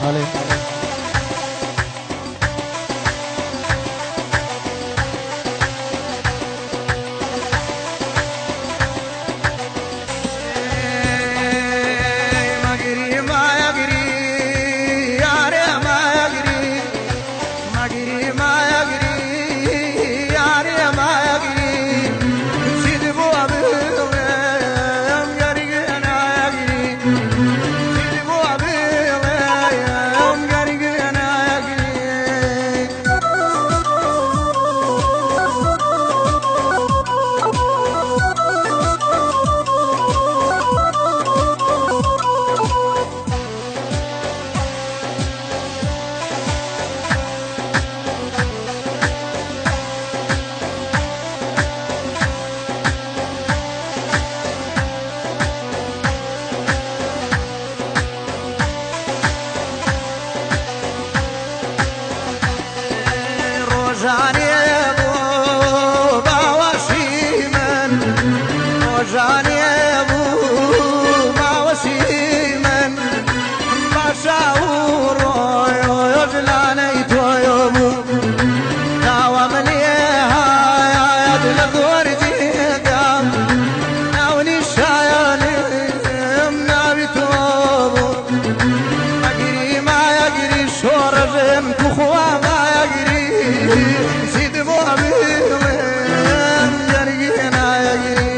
عليه. روجاني ابو باوشيمن روجاني ابو باوشيمن بشاور يجلاني تويبو داومنيها يا دلدور جيدام ناوني شاياني منابي توبو مجري ما يجري شورجن كخوا ما يجري سيد ابو حبيب جرينا يجري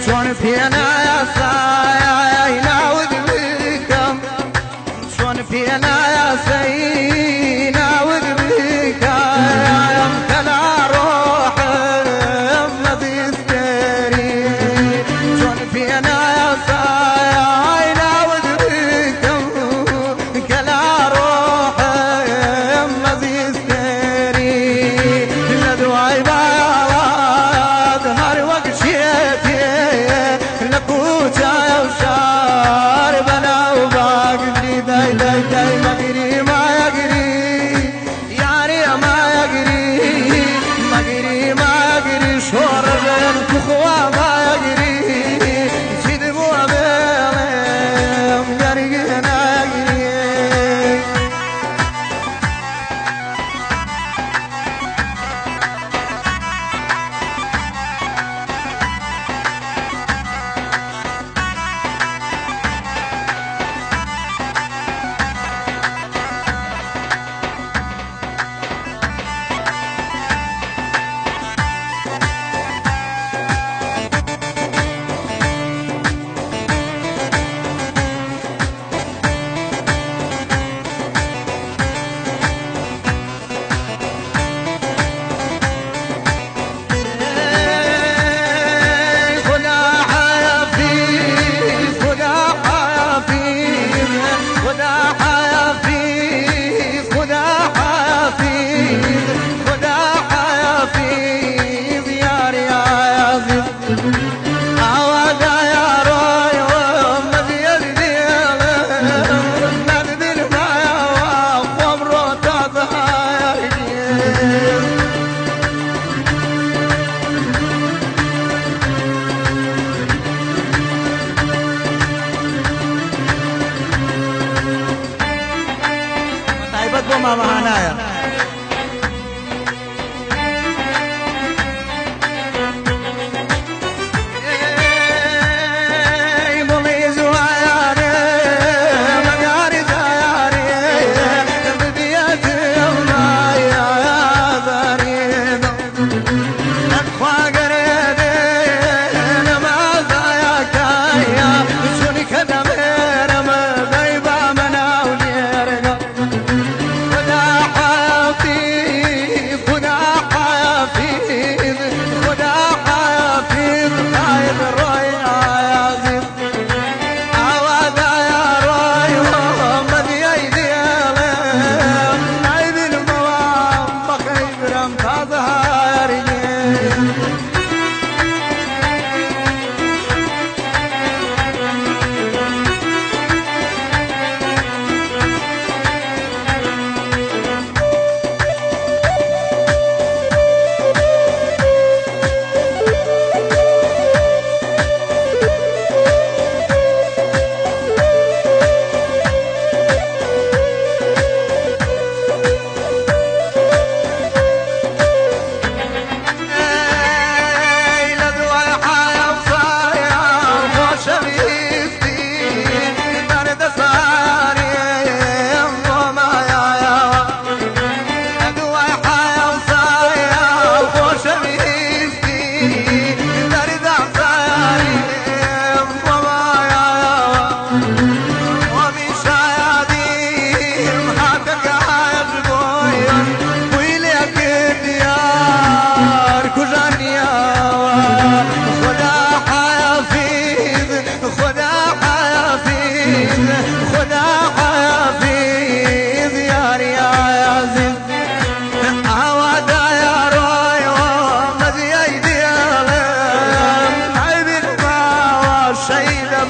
شلون فينا يا ساينا وذبيكم شلون فينا يا سينا وذبيكم كلا روح ما تستري شلون فينا يا ساينا وذبيكم كلا روح ما تستري لدواي بعض هر وقت شيتي لكوتا وشار بنا وباقي داي داي داي مقري ما يقري ياري ما يقري مقري ما يقري شور بين كخوا ما يقري سيد ابو عبيم قرقنا يقري Mama Hanaya.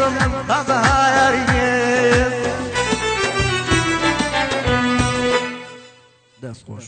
من طبها يريس داس خوش